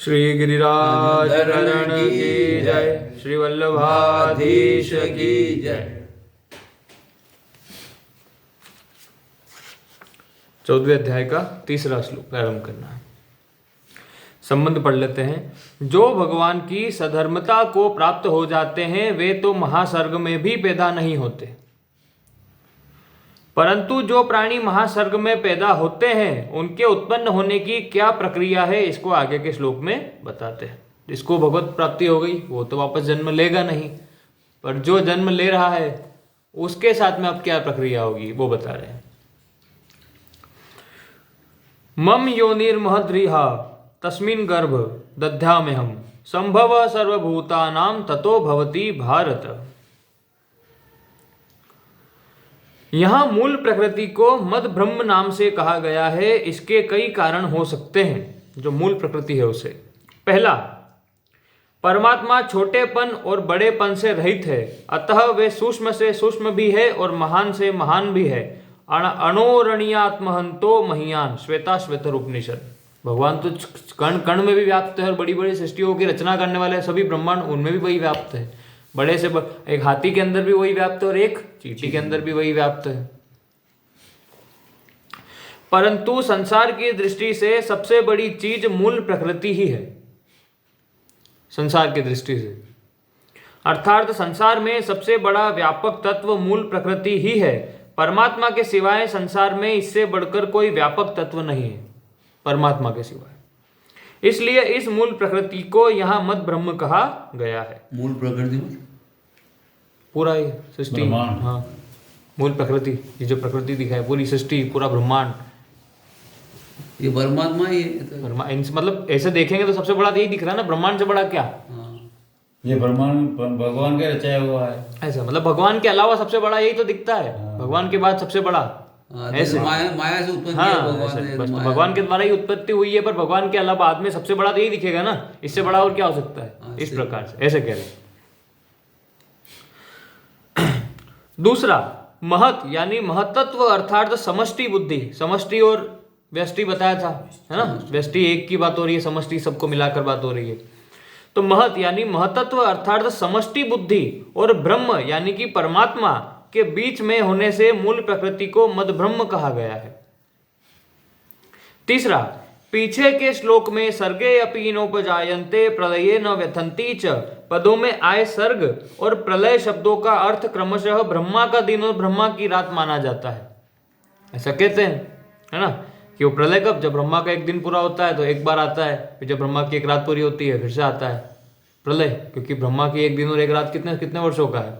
श्री गिरिराज रण की जय, श्री वल्लभाधीश की जय। 14वें अध्याय का 3रा श्लोक प्रारंभ करना है। संबंध पढ़ लेते हैं। जो भगवान की सधर्मता को प्राप्त हो जाते हैं वे तो महासर्ग में भी पैदा नहीं होते, परंतु जो प्राणी महासर्ग में पैदा होते हैं उनके उत्पन्न होने की क्या प्रक्रिया है इसको आगे के श्लोक में बताते हैं। जिसको भगवत प्राप्ति हो गई वो तो वापस जन्म लेगा नहीं, पर जो जन्म ले रहा है उसके साथ में अब क्या प्रक्रिया होगी वो बता रहे हैं। मम योनिर्महद्रिहा तस्मिन् गर्भ दध्याम्यहम् संभव सर्वभूतानां ततो भवति भारत। यहां मूल प्रकृति को मद ब्रह्म नाम से कहा गया है। इसके कई कारण हो सकते हैं। जो मूल प्रकृति है उसे, पहला, परमात्मा छोटेपन और बड़ेपन से रहित है, अतः वे सूक्ष्म से सूक्ष्म भी है और महान से महान भी है। अणोरणीयात्महंतो महीयान, श्वेता श्वेतर उपनिषद। भगवान तो कण कण में भी व्याप्त है और बड़ी बड़ी सृष्टियों की रचना करने वाले सभी ब्रह्मांड उनमें भी वही व्याप्त है। बड़े से एक हाथी के अंदर भी वही व्याप्त है और एक चींटी के अंदर भी वही व्याप्त है। परंतु संसार की दृष्टि से सबसे बड़ी चीज मूल प्रकृति ही है। संसार की दृष्टि से अर्थात संसार में सबसे बड़ा व्यापक तत्व मूल प्रकृति ही है। परमात्मा के सिवाय संसार में इससे बढ़कर कोई व्यापक तत्व नहीं है, परमात्मा के सिवाय। इसलिए इस मूल प्रकृति को यहाँ मद ब्रह्म कहा गया है। मूल प्रकृति पूरा ये सृष्टि, हाँ, मूल प्रकृति, ये जो प्रकृति दिखाई पूरी सृष्टि, पूरा ब्रह्मांड, ये परमात्मा ही है। मतलब ऐसे देखेंगे तो सबसे बड़ा तो यही दिख रहा है ना, ब्रह्मांड से बड़ा क्या? ये ब्रह्मांड भगवान का रचाया हुआ है। ऐसा मतलब भगवान के अलावा सबसे बड़ा यही तो दिखता है। भगवान के बाद सबसे बड़ा ऐसे माया से उत्पत्ति हाँ, भगवान, भगवान के द्वारा ही उत्पत्ति हुई है, पर भगवान के अलावा बाद में सबसे बड़ा तो यही दिखेगा ना, इससे बड़ा और क्या हो सकता है? इस प्रकार से ऐसे कह रहे हैं। दूसरा, महत यानी महतत्व अर्थात समष्टि बुद्धि। समष्टि और व्यष्टि बताया था, है ना? व्यष्टि एक की बात हो रही है, समष्टि सबको मिलाकर बात हो रही है। तो महत यानी महतत्व अर्थात समष्टि बुद्धि और ब्रह्म यानी कि परमात्मा के बीच में होने से मूल प्रकृति को मद ब्रह्म कहा गया है। तीसरा, पीछे के श्लोक में सर्गे अपि नोपजायन्ते प्रलये न व्यथन्ति च पदों में आए सर्ग और प्रलय शब्दों का अर्थ क्रमशः ब्रह्मा का दिन और ब्रह्मा की रात माना जाता है। ऐसा कहते हैं, है ना, कि वो प्रलय कब? जब ब्रह्मा का एक दिन पूरा होता है तो एक बार आता है, फिर जब ब्रह्मा की एक रात पूरी होती है फिर से आता है प्रलय। क्योंकि ब्रह्मा की एक दिन और एक रात कितने कितने वर्षों का है?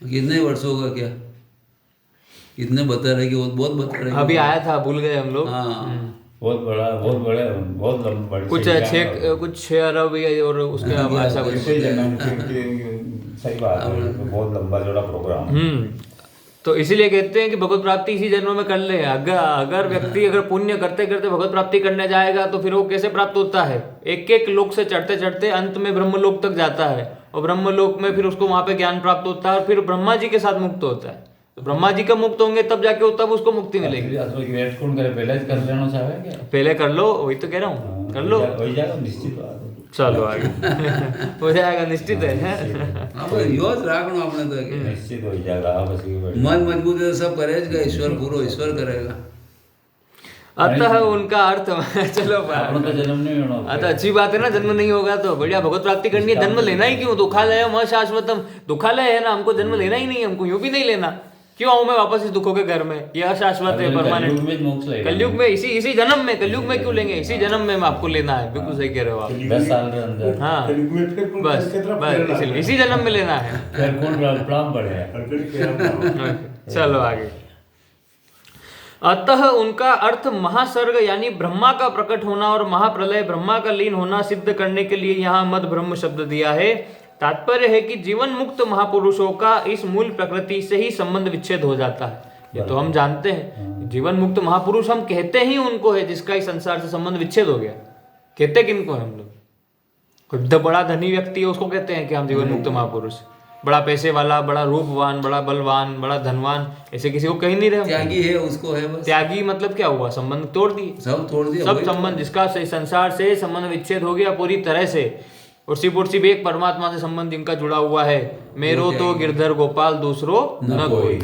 कितने वर्षों का क्या कितने बता रहे कि बहुत बता रहे। अभी आया था, भूल गए हम लोग। बहुत बड़ा, बहुत बड़े, बहुत लंबा, कुछ 6 अरब और उसके ऐसा कुछ। सही बात है, बहुत लंबा जोड़ा प्रोग्राम। तो इसीलिए कहते हैं कि भगवत प्राप्ति इसी जन्म में कर ले। अगर व्यक्ति अगर पुण्य करते करते भगवत प्राप्ति करने जाएगा तो फिर वो कैसे प्राप्त होता है? एक एक लोक से चढ़ते चढ़ते अंत में ब्रह्मलोक तक जाता है, और ब्रह्मलोक में फिर उसको वहां पे ज्ञान प्राप्त होता है और फिर ब्रह्मा जी के साथ मुक्त होता है। तो ब्रह्मा जी का मुक्त होंगे तब जाके तब उसको मुक्ति मिलेगी। पहले कर लो, वही तो कह रहा हूँ, कर लो, चलो आगे हो जाएगा, निश्चित है। मन मजबूत है, सब करेगा, ईश्वर पूरा ईश्वर करेगा। अतः उनका अर्थ चलो तो अच्छी बात है ना, जन्म नहीं होगा तो बढ़िया, भगवत प्राप्ति करनी है, जन्म लेना ही क्यों? दुखालय म शाश्वतम, दुखालय है ना, हमको जन्म लेना ही नहीं, हमको यूं भी नहीं लेना। क्यों आऊं मैं वापस इस दुखों के घर में? ये अशाश्वत है, परमानेंट। कलयुग में इसी जन्म में, कलयुग में क्यों लेंगे? इसी जन्म में आपको लेना है। बिल्कुल सही कह रहे हो आप। 10 साल के अंदर, हाँ बस इसलिए इसी जन्म में लेना है। चलो आगे। अतः उनका अर्थ महासर्ग यानी ब्रह्मा का प्रकट होना और महाप्रलय ब्रह्मा का लीन होना सिद्ध करने के लिए यहाँ मद ब्रह्म शब्द दिया है। तात्पर्य है कि जीवन मुक्त महापुरुषों का इस मूल प्रकृति से ही संबंध विच्छेद हो जाता है। ये तो हम जानते हैं, जीवन मुक्त महापुरुष हम कहते ही उनको है जिसका इस संसार से संबंध विच्छेद हो गया। कहते किनको है हम लोग? कोई बड़ा धनी व्यक्ति है उसको कहते हैं कि हम जीवन मुक्त महापुरुष, बड़ा पैसे वाला, बड़ा रूपवान, बड़ा बलवान, बड़ा धनवान, ऐसे किसी को कहीं नहीं रहे। त्यागी है उसको है बस। त्यागी मतलब क्या हुआ? संबंध तोड़ दिए, सब तोड़ दिया। सब वही तो। संबंध, जिसका संसार से संबंध विच्छेद हो गया पूरी तरह से, और सिर्फ एक परमात्मा से संबंध जिनका जुड़ा हुआ है। मेरो तो गिरधर गोपाल दूसरो न कोई,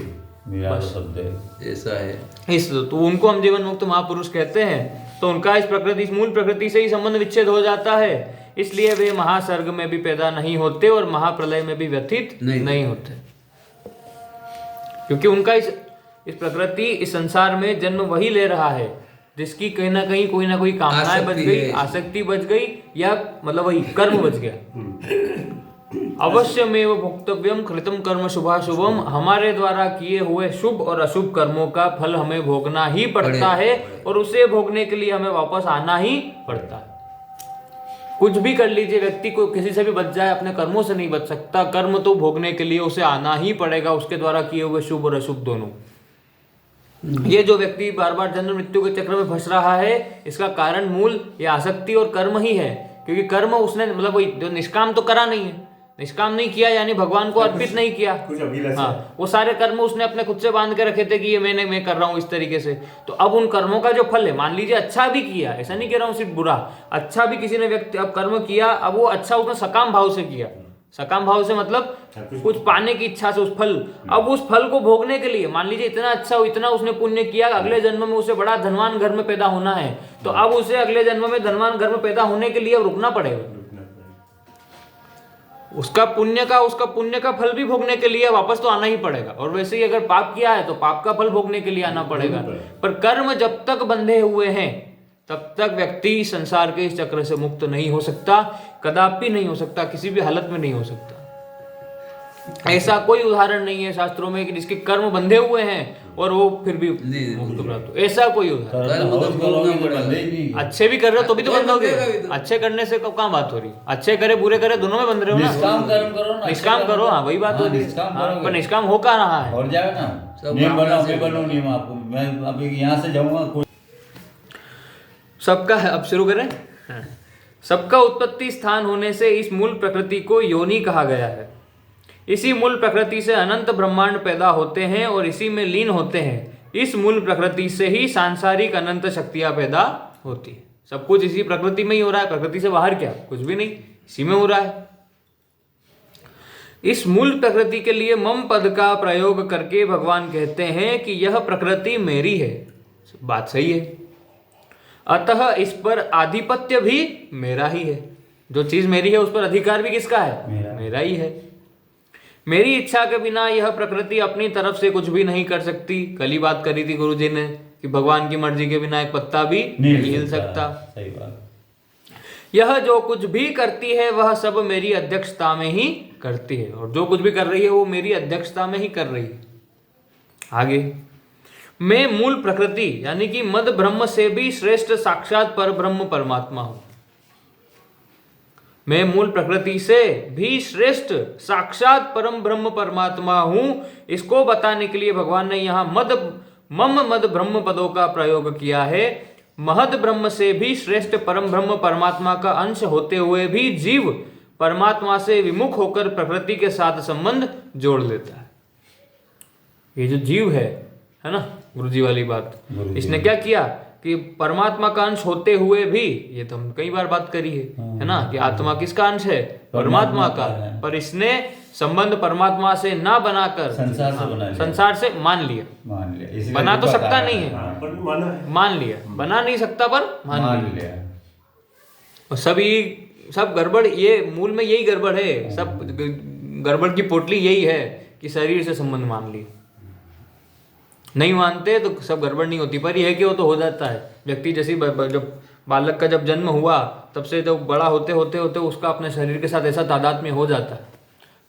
मेरा तो शब्द है, ऐसा है। इस तो उनको हम जीवन मुक्त महापुरुष कहते हैं। तो उनका इस प्रकृति, इस मूल प्रकृति से ही संबंध विच्छेद हो जाता है, इसलिए वे महासर्ग में भी पैदा नहीं होते और महाप्रलय में भी व्यथित नहीं होते, क्योंकि उनका इस प्रकृति, इस संसार में जन्म वही ले रहा है जिसकी कहीं ना कहीं कोई ना कोई कामनाएं बच गई, आसक्ति बच गई, या मतलब वही कर्म बच गया। अवश्यमेव भोक्तव्यम कृतम कर्म शुभाशुभम, हमारे द्वारा किए हुए शुभ और अशुभ कर्मों का फल हमें भोगना ही पड़ता है, और उसे भोगने के लिए हमें वापस आना ही पड़ता है। कुछ भी कर लीजिए, व्यक्ति को किसी से भी बच जाए, अपने कर्मों से नहीं बच सकता। कर्म तो भोगने के लिए उसे आना ही पड़ेगा, उसके द्वारा किए हुए शुभ और अशुभ दोनों। ये जो व्यक्ति बार बार जन्म मृत्यु के चक्र में फंस रहा है, इसका कारण मूल ये आसक्ति और कर्म ही है। क्योंकि कर्म उसने मतलब वही जो निष्काम तो करा नहीं है, निष्काम नहीं किया यानी भगवान को अर्पित नहीं किया। हाँ, वो सारे कर्म उसने अपने खुद से बांध के रखे थे कि ये मैं कर रहा हूँ इस तरीके से। तो अब उन कर्मों का जो फल है, मान लीजिए अच्छा भी किया, ऐसा नहीं कह रहा हूँ सिर्फ बुरा, अच्छा भी किसी ने व्यक्ति अब कर्म किया, अब वो अच्छा उसने सकाम भाव से किया। सकाम भाव से मतलब कुछ पाने की इच्छा से उस फल, अब उस फल को भोगने के लिए मान लीजिए इतना अच्छा, इतना उसने पुण्य किया, अगले जन्म में उसे बड़ा धनवान घर में पैदा होना है, तो अब उसे अगले जन्म में धनवान घर में पैदा होने के लिए अब रुकना पड़ेगा। उसका पुण्य का फल भी भोगने के लिए वापस तो आना ही पड़ेगा। और वैसे ही अगर पाप किया है तो पाप का फल भोगने के लिए आना पड़ेगा। पर कर्म जब तक बंधे हुए हैं तब तक व्यक्ति संसार के इस चक्र से मुक्त नहीं हो सकता, कदापि नहीं हो सकता, किसी भी हालत में नहीं हो सकता। ऐसा कोई उदाहरण नहीं है शास्त्रों में कि जिसके कर्म बंधे हुए हैं और वो फिर भी मुक्त प्राप्त हो, ऐसा कोई उदाहरण। अच्छे भी कर रहे हो तो भी तो बंधोगे, अच्छे करने से कहाँ बात हो रही, अच्छे करे बुरे करे दोनों में बंध रहे हो ना। निष्काम करो, हाँ वही बात हो रही है, पर निष्काम हो कहाँ रहा है। और जाएगा ना, नियम बनाओ, मैं बनूं नियम, आपको मैं अभी यहाँ से जाऊंगा। सबका है, अब शुरू करें। सबका उत्पत्ति स्थान होने से इस मूल प्रकृति को योनि कहा गया है। इसी मूल प्रकृति से अनंत ब्रह्मांड पैदा होते हैं और इसी में लीन होते हैं। इस मूल प्रकृति से ही सांसारिक अनंत शक्तियां पैदा होती है। सब कुछ इसी प्रकृति में ही हो रहा है, प्रकृति से बाहर क्या, कुछ भी नहीं, इसी में हो रहा है। इस मूल प्रकृति के लिए मम पद का प्रयोग करके भगवान कहते हैं कि यह प्रकृति मेरी है। बात सही है, अतः इस पर आधिपत्य भी मेरा ही है। जो चीज मेरी है उस पर अधिकार भी किसका है, मेरा ही है। मेरी इच्छा के बिना यह प्रकृति अपनी तरफ से कुछ भी नहीं कर सकती। कल ही बात करी थी गुरुजी ने कि भगवान की मर्जी के बिना एक पत्ता भी नहीं हिल सकता। सही बात। यह जो कुछ भी करती है वह सब मेरी अध्यक्षता में ही करती है, और जो कुछ भी कर रही है वो मेरी अध्यक्षता में ही कर रही है। आगे, मैं मूल प्रकृति यानी कि मद ब्रह्म से भी श्रेष्ठ साक्षात पर ब्रह्म परमात्मा हूं। मैं मूल प्रकृति से भी श्रेष्ठ साक्षात परम ब्रह्म परमात्मा हूं। इसको बताने के लिए भगवान ने यहां मद ब्रह्म पदों का प्रयोग किया है। महद ब्रह्म से भी श्रेष्ठ परम ब्रह्म परमात्मा का अंश होते हुए भी जीव परमात्मा से विमुख होकर प्रकृति के साथ संबंध जोड़ लेता है। ये जो जीव है ना, गुरुजी वाली बात, इसने क्या किया कि परमात्मा का अंश होते हुए भी, ये तो हम कई बार बात करी है ना, कि आत्मा किसका अंश है, परमात्मा का, पर इसने संबंध परमात्मा से ना बनाकर संसार से मान लिया। बना तो सकता नहीं है, मान लिया, बना नहीं सकता पर मान लिया। और सब गड़बड़, ये मूल में यही गड़बड़ है, सब गड़बड़ की पोटली यही है कि शरीर से संबंध मान लिया। नहीं मानते तो सब गड़बड़ नहीं होती, पर यह है कि वो तो हो जाता है। व्यक्ति जैसे जब बालक का जब जन्म हुआ तब से जब बड़ा होते होते उसका अपने शरीर के साथ ऐसा तादाद में हो जाता है,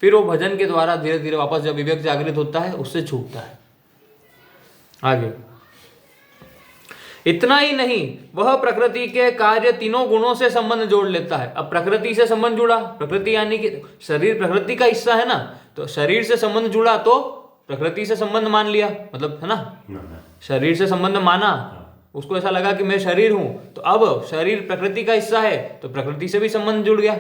फिर वो भजन के द्वारा धीरे धीरे वापस जब विवेक जागृत होता है उससे छूटता है। आगे, इतना ही नहीं, वह प्रकृति के कार्य तीनों गुणों से संबंध जोड़ लेता है। अब प्रकृति से संबंध जुड़ा, प्रकृति यानी कि शरीर प्रकृति का हिस्सा है ना, तो शरीर से संबंध जुड़ा तो प्रकृति से संबंध मान लिया, मतलब है ना, शरीर से संबंध माना, उसको ऐसा लगा कि मैं शरीर हूं, तो अब शरीर प्रकृति का हिस्सा है तो प्रकृति से भी संबंध जुड़ गया।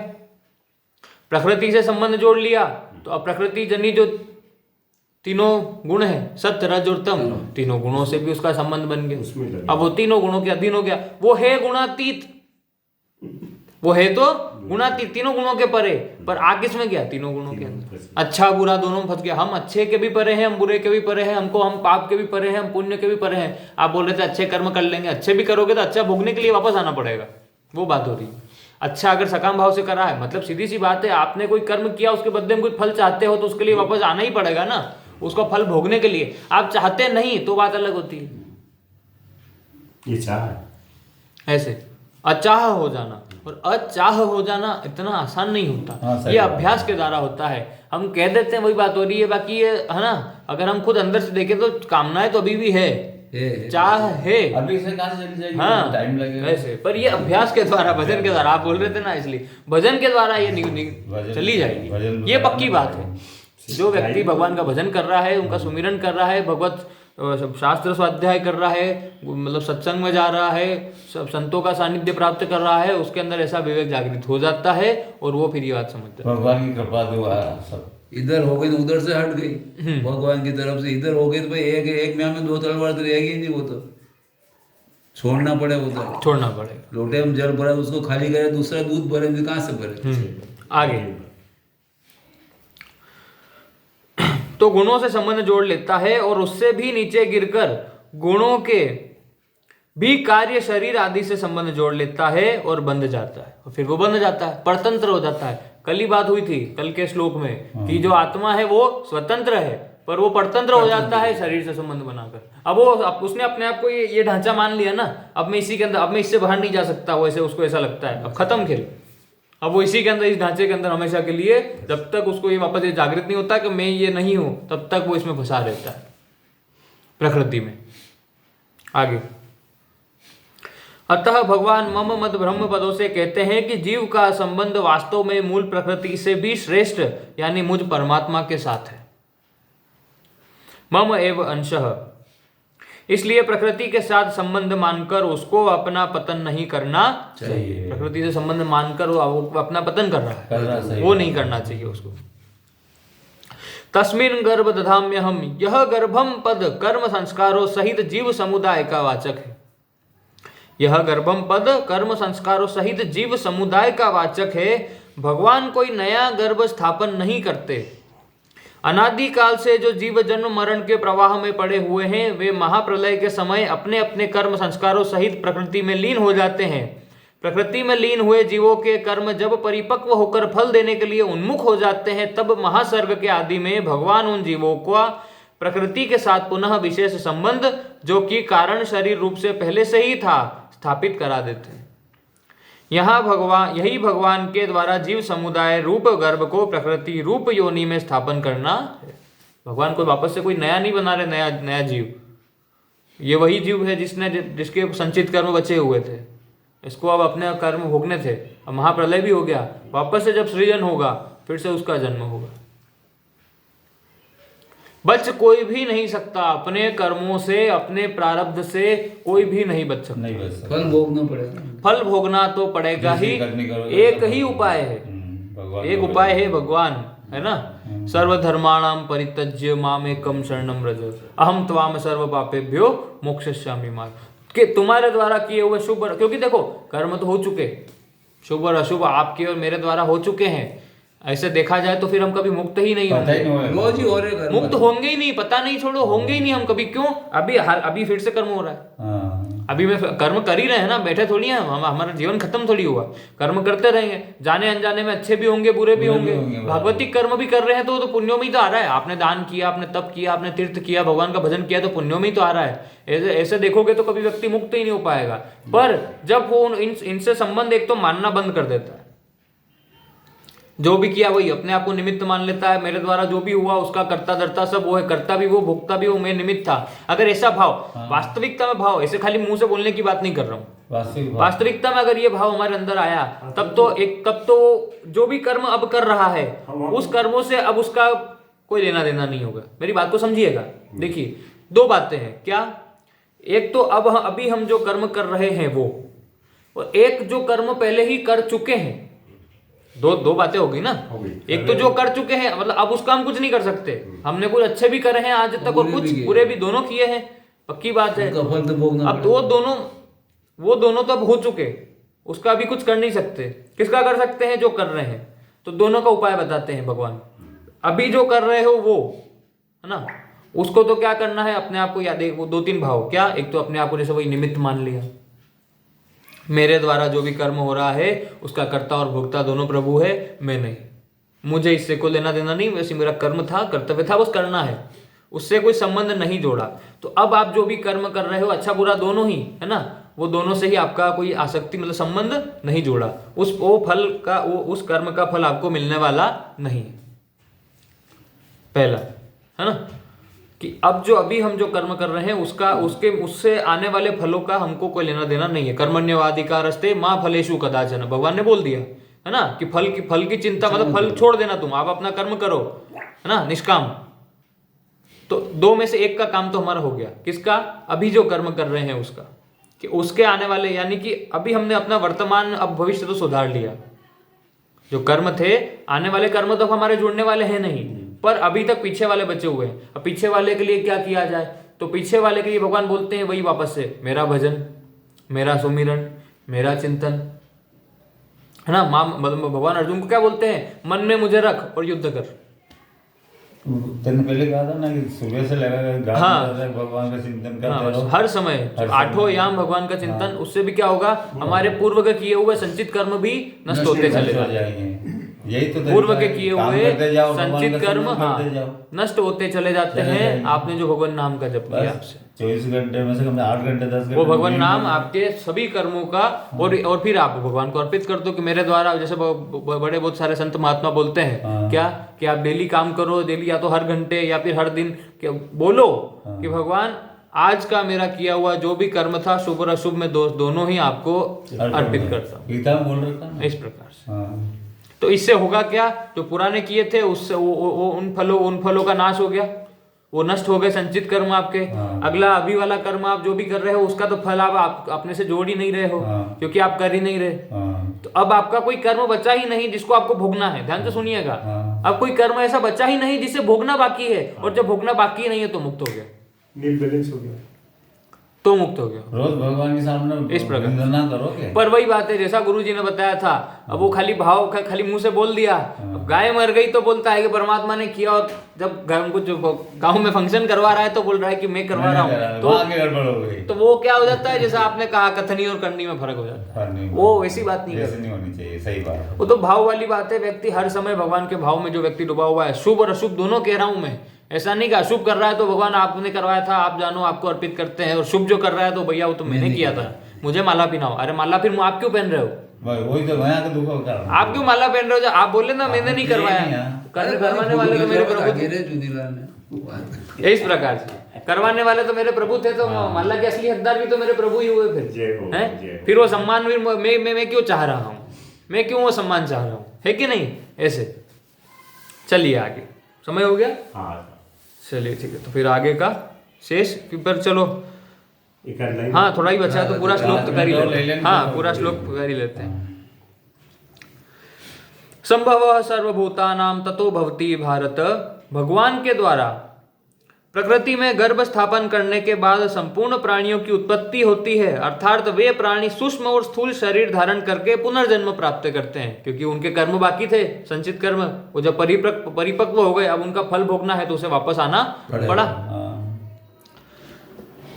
प्रकृति से संबंध जोड़ लिया तो अब प्रकृति जनी जो तीनों गुण है, सत्य रज और तम, तीनों गुणों से भी उसका संबंध बन गया। अब वो तीनों गुणों के अधीन हो गया, वो है गुणातीत, वो है तो गुणातीत, तीनों गुणों के परे, पर आ किसमें गया? तीनों गुणों के अंदर। अच्छा बुरा दोनों में फंस गया। हम अच्छे के भी परे हैं, हम बुरे के भी परे हैं, हम पाप के भी परे हैं, हम पुण्य के भी परे हैं। आप बोल रहे थे अच्छे कर्म कर लेंगे, अच्छे भी करोगे तो अच्छा भोगने के लिए वापस आना पड़ेगा, वो बात हो रही है। अच्छा अगर सकाम भाव से करा है, मतलब सीधी सी बात है, आपने कोई कर्म किया, उसके बदले में कुछ फल चाहते हो तो उसके लिए वापस आना ही पड़ेगा ना, उसका फल भोगने के लिए। आप चाहते नहीं तो बात अलग होती है। ये चाह ऐसे अचाह हो जाना और अचाह हो जाना इतना आसान नहीं होता। हाँ, सही ये बात है। अभ्यास के द्वारा होता है। हम कह देते हैं वही बात हो रही है, बाकी ये है ना, अगर हम खुद अंदर से देखें तो कामनाएं तो अभी भी है, चाह है, अभी से कहाँ से चली जाएगी? हाँ टाइम लगेगा। ऐसे, पर ये अभ्यास के द्वारा, भजन के द्वारा, आप बोल रहे थे ना, इसलिए भजन के द्वारा ये चली जाएगी, भजन ये पक्की बात है। जो व्यक्ति भगवान का भजन कर रहा है, उनका सुमिरन कर रहा है, भगवत शास्त्र स्वाध्याय कर रहा है, मतलब सत्संग में जा रहा है, सब संतों का सानिध्य प्राप्त कर रहा है, उसके अंदर ऐसा विवेक जागृत हो जाता है और वो फिर ये बात समझता है। भगवान की कृपा दुआ सब इधर हो गई तो उधर से हट गई, भगवान की तरफ से इधर हो गई तो भाई एक म्याह में 2 तलवार तो रहेगी नहीं, वो तो छोड़ना पड़े, वो तो छोड़ना पड़ेगा। लोटे में जल भरा उसको खाली करे, दूसरा दूध भरे, कहाँ से भरे? आगे तो गुणों से संबंध जोड़ लेता है और उससे भी नीचे गिरकर गुणों के भी कार्य शरीर आदि से संबंध जोड़ लेता है और बंध जाता है, और फिर वो बंध जाता है, परतंत्र हो जाता है। कल ही बात हुई थी, कल के श्लोक में, कि जो आत्मा है वो स्वतंत्र है, पर वो परतंत्र हो जाता है शरीर से संबंध बनाकर। अब उसने अपने आप को ये ढांचा मान लिया ना, अब मैं इसी के अंदर, अब मैं इससे बाहर नहीं जा सकता, वो ऐसे उसको ऐसा लगता है, अब खत्म खेल। अब वो इसी के अंदर, इस ढांचे के अंदर हमेशा के लिए, जब तक उसको ये वापस ये जागृत नहीं होता कि मैं ये नहीं हूं, तब तक वो इसमें फंसा रहता है, प्रकृति में। आगे, अतः भगवान मम मद ब्रह्म पदों से कहते हैं कि जीव का संबंध वास्तव में मूल प्रकृति से भी श्रेष्ठ, यानी मुझ परमात्मा के साथ है। मम एव अंशः, इसलिए प्रकृति के साथ संबंध मानकर उसको अपना पतन नहीं करना चाहिए। प्रकृति से संबंध मानकर वो अपना पतन कर रहा है, वो नहीं करना चाहिए उसको। तस्मिन् गर्भ दधाम्यहम्, यह गर्भम पद कर्म संस्कारों सहित जीव समुदाय का वाचक है। यह गर्भम पद कर्म संस्कारों सहित जीव समुदाय का वाचक है। भगवान कोई नया गर्भ स्थापन नहीं करते। अनादि काल से जो जीव जन्म मरण के प्रवाह में पड़े हुए हैं, वे महाप्रलय के समय अपने अपने कर्म संस्कारों सहित प्रकृति में लीन हो जाते हैं। प्रकृति में लीन हुए जीवों के कर्म जब परिपक्व होकर फल देने के लिए उन्मुख हो जाते हैं, तब महासर्ग के आदि में भगवान उन जीवों को प्रकृति के साथ पुनः विशेष संबंध, जो कि कारण शरीर रूप से पहले से ही था, स्थापित करा देते हैं। यही भगवान के द्वारा जीव समुदाय रूप गर्भ को प्रकृति रूप योनि में स्थापन करना है। भगवान को वापस से कोई नया नहीं बना रहे, नया जीव। ये वही जीव है जिसके संचित कर्म बचे हुए थे, इसको अब अपने कर्म भोगने थे। अब महाप्रलय भी हो गया, वापस से जब सृजन होगा फिर से उसका जन्म होगा। बच कोई भी नहीं सकता अपने कर्मों से, अपने प्रारब्ध से कोई भी नहीं बच सकता। फल भोगना पड़ेगा, फल भोगना तो पड़ेगा ही। एक ही उपाय है, एक उपाय है भगवान, है ना। सर्वधर्माणाम परित्यज्य मामेकम शरणम व्रज अहम त्वाम सर्व पापेभ्यो मोक्षयिष्यामि मा। कि तुम्हारे द्वारा किए हुए शुभ, क्योंकि देखो कर्म तो हो चुके, शुभ और अशुभ आपके और मेरे द्वारा हो चुके हैं। ऐसे देखा जाए तो फिर हम कभी मुक्त ही नहीं होंगे, रोज ही हो रहे, मुक्त होंगे ही नहीं, पता नहीं, छोड़ो, होंगे ही नहीं हम कभी। क्यों? अभी फिर से कर्म हो रहा है। अभी में कर्म कर ही रहे हैं ना, बैठे थोड़ी हैं हम, हमारा जीवन खत्म थोड़ी हुआ। कर्म करते रहेंगे, जाने अनजाने में अच्छे भी होंगे, बुरे भी होंगे। भागवतिक कर्म भी कर रहे हैं तो पुण्यों में ही तो आ रहा है। आपने दान किया, आपने तप किया, आपने तीर्थ किया, भगवान का भजन किया, तो पुण्यों में ही तो आ रहा है। ऐसे देखोगे तो कभी व्यक्ति मुक्त ही नहीं हो पाएगा। पर जब वो इनसे संबंध एक तो मानना बंद कर देता है, जो भी किया वही अपने आप को निमित्त मान लेता है, मेरे द्वारा जो भी हुआ उसका कर्ता धर्ता सब वो है, करता भी वो, भोगता भी वो, मैं निमित्त था। अगर ऐसा भाव, वास्तविकता में भाव, ऐसे खाली मुंह से बोलने की बात नहीं कर रहा हूँ, वास्तविकता में अगर ये भाव हमारे अंदर आया, तब तो जो भी कर्म अब कर रहा है, उस कर्मों से अब उसका कोई लेना देना नहीं होगा। मेरी बात को समझिएगा। देखिए, दो बातें हैं। क्या? एक तो अभी हम जो कर्म कर रहे हैं वो, और एक जो कर्म पहले ही कर चुके हैं दो बातें हो गई ना। हो गई। एक तो जो कर चुके हैं, मतलब अब उसका हम कुछ नहीं कर सकते। हमने कुछ अच्छे भी करे हैं आज तक और कुछ बुरे भी दोनों किए हैं, पक्की बात है। उनका फल तो भोगना अब तो वो दोनों तो अब हो चुके, उसका भी कुछ कर नहीं सकते। किसका कर सकते हैं? जो कर रहे हैं। तो दोनों का उपाय बताते हैं भगवान। अभी जो कर रहे हो वो, है ना, उसको तो क्या करना है, अपने आप को याद, एक वो 2-3 भाव क्या, एक तो अपने आप को जैसे वही निमित्त मान लिया, मेरे द्वारा जो भी कर्म हो रहा है उसका कर्ता और भोक्ता दोनों प्रभु है, मैं नहीं, मुझे इससे कोई लेना देना नहीं, वैसे मेरा कर्म था, कर्तव्य था, बस करना है, उससे कोई संबंध नहीं जोड़ा। तो अब आप जो भी कर्म कर रहे हो, अच्छा बुरा दोनों ही, है ना, वो दोनों से ही आपका कोई आसक्ति मतलब संबंध नहीं जोड़ा। वो फल का, उस कर्म का फल आपको मिलने वाला नहीं है। पहला है ना, कि अब जो अभी हम जो कर्म कर रहे हैं उससे आने वाले फलों का हमको कोई लेना देना नहीं है। कर्मण्यवाधिकारस्ते मां फलेषु कदाचन, भगवान ने बोल दिया है ना, कि फल की चिंता, मतलब फल छोड़ देना, तुम आप अपना कर्म करो, है ना, निष्काम। तो 2 में से 1 का काम तो हमारा हो गया। किसका? अभी जो कर्म कर रहे हैं उसका, कि उसके आने वाले, यानी कि अभी हमने अपना वर्तमान अब भविष्य तो सुधार लिया। जो कर्म थे, आने वाले कर्म तो हमारे जुड़ने वाले हैं नहीं, पर अभी तक पीछे वाले बचे हुए हैं। अब पीछे वाले के लिए क्या किया जाए? तो पीछे वाले के लिए भगवान बोलते हैं वही वापस से, मेरा भजन, मेरा सुमिरन, मेरा चिंतन, है ना। मतलब भगवान अर्जुन को क्या बोलते हैं? मन में मुझे रख और युद्ध कर। तेने पहले कहा था ना कि सुबह से लगा हाँ, भगवान का चिंतन करते रहो हर समय 8 याम भगवान का चिंतन। उससे भी क्या होगा? हमारे पूर्व के किए हुए संचित कर्म भी नष्ट होते चले जाएंगे। यही तो पूर्व के किए हुए संचित कर्म हाँ नष्ट होते चले जाते हैं। आपने जो भगवान नाम का जप किया, 24 घंटे में से कम 8 घंटे 10 घंटे वो भगवान नाम आपके सभी कर्मों का, और फिर आप भगवान को अर्पित कर दो कि मेरे द्वारा, जैसे बड़े बहुत सारे संत महात्मा बोलते हैं क्या, कि आप डेली काम करो, डेली या तो हर घंटे या फिर हर दिन बोलो कि भगवान आज का मेरा किया हुआ जो भी कर्म था, शुभ और अशुभ में दोनों ही आपको अर्पित करता हूँ। गीता में बोल रहा था इस प्रकार से। तो इससे होगा क्या? जो पुराने किए थे उससे वो उन फलों का नाश हो गया, वो नष्ट हो गए संचित कर्म आपके। अगला अभी वाला कर्म आप जो भी कर रहे हो उसका तो फल आप अपने से जोड़ ही नहीं रहे हो, क्योंकि आप कर ही नहीं रहे। तो अब आपका कोई कर्म बचा ही नहीं जिसको आपको भोगना है। ध्यान से सुनिएगा, अब कोई कर्म ऐसा बचा ही नहीं जिसे भोगना बाकी है, और जब भोगना बाकी नहीं है तो मुक्त हो गया, बैलेंस हो गया, तो मुक्त हो गया। रोज भगवान के सामने इस प्रकार वंदना करोगे। पर वही बात है जैसा गुरुजी ने बताया था, अब वो खाली मुंह से बोल दिया। अब गाय मर गई तो बोलता है कि परमात्मा ने किया, और जब कुछ गांव में फंक्शन करवा रहा है तो बोल रहा है कि मैं करवा रहा हूँ, तो आगे गड़बड़ हो गई। तो वो क्या हो जाता है, जैसा आपने कहा, कथनी और करनी में फर्क हो जाता है। वो वैसी बात नहीं ऐसे नहीं होनी चाहिए, सही बात है। वो तो भाव वाली बात है। व्यक्ति हर समय भगवान के भाव में जो व्यक्ति डूबा हुआ है, शुभ और अशुभ दोनों कह रहा हूं मैं, ऐसा नहीं कि अशुभ कर रहा है तो भगवान आपने करवाया था, आप जानो, आपको अर्पित करते हैं, और शुभ जो कर रहा है तो भैया वो तो मैंने किया था, मुझे माला पहनाओ। अरे माला फिर आप क्यों पहन रहे हो? वही तो भैया का दुख होता है। आप क्यों माला पहन रहे हो? आप बोले ना मैंने नहीं करवाया, करवाने वाले तो मेरे प्रभु थे। इस प्रकार से करवाने वाले तो मेरे प्रभु थे, तो माला के असली हकदार भी तो मेरे प्रभु ही हुए फिर, हैं? फिर वो सम्मान भी मैं क्यों चाह रहा हूँ, मैं क्यों वो सम्मान चाह रहा हूँ, है कि नहीं? ऐसे चलिए आगे, समय हो गया, चलिए ठीक है। तो फिर आगे का शेष पर चलो, हाँ थोड़ा ही बचा है तो पूरा श्लोक तो कर ही लेते हैं। हाँ पूरा श्लोक कर ही लेते हैं। संभव सर्वभूतानां ततो भवति भारत, भगवान के द्वारा प्रकृति में गर्भ स्थापन करने के बाद संपूर्ण प्राणियों की उत्पत्ति होती है, अर्थात वे प्राणी सूक्ष्म और स्थूल शरीर धारण करके पुनर्जन्म प्राप्त करते हैं, क्योंकि उनके कर्म बाकी थे, संचित कर्म, वो जब परिपक्व हो गए, अब उनका फल भोगना है तो उसे वापस आना पड़ा।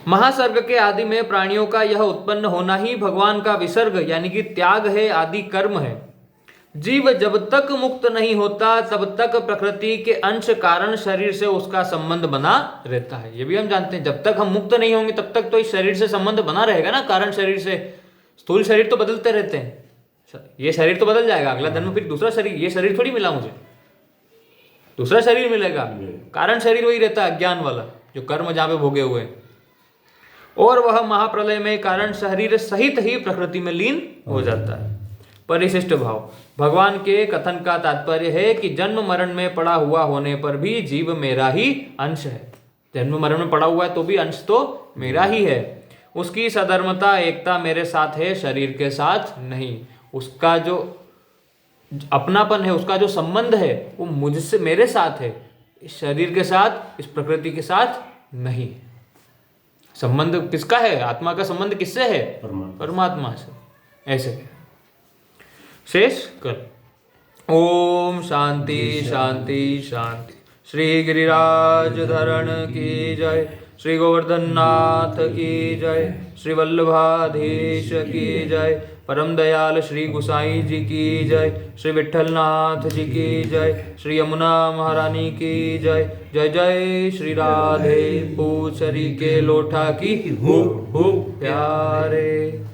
महासर्ग के आदि में प्राणियों का यह उत्पन्न होना ही भगवान का विसर्ग यानी कि त्याग है, आदि कर्म है। जीव जब तक मुक्त नहीं होता तब तक प्रकृति के अंश कारण शरीर से उसका संबंध बना रहता है। ये भी हम जानते हैं, जब तक हम मुक्त नहीं होंगे तब तक तो इस शरीर से संबंध बना रहेगा ना, कारण शरीर से। स्थूल शरीर तो बदलते रहते हैं, ये शरीर तो बदल जाएगा, अगला जन्म फिर दूसरा शरीर, ये शरीर थोड़ी मिला मुझे, दूसरा शरीर मिलेगा। कारण शरीर वही रहता है, अज्ञान वाला, जो कर्म जहां पे भोगे हुए, और वह महाप्रलय में कारण शरीर सहित ही प्रकृति में लीन हो जाता है। परिशिष्ट भाव, भगवान के कथन का तात्पर्य है कि जन्म मरण में पड़ा हुआ होने पर भी जीव मेरा ही अंश है। जन्म मरण में पड़ा हुआ है तो भी अंश तो मेरा ही है। उसकी सधर्मता एकता मेरे साथ है, शरीर के साथ नहीं। उसका जो अपनापन है, उसका जो संबंध है वो मुझसे, मेरे साथ है, इस शरीर के साथ, इस प्रकृति के साथ नहीं। संबंध किसका है? आत्मा का संबंध किससे है? परमात्मा से। ऐसे शेष कर। ओम शांति शांति शांति। श्री गिरिराज धरण की जय, श्री गोवर्धन नाथ की जय, श्री वल्लभाधीश की जय, परम दयाल श्री गुसाई जी की जय, श्री विठल नाथ जी की जय, श्री यमुना महारानी की जय। जय जय श्री राधे पूछरी के लोठा की हो प्यारे।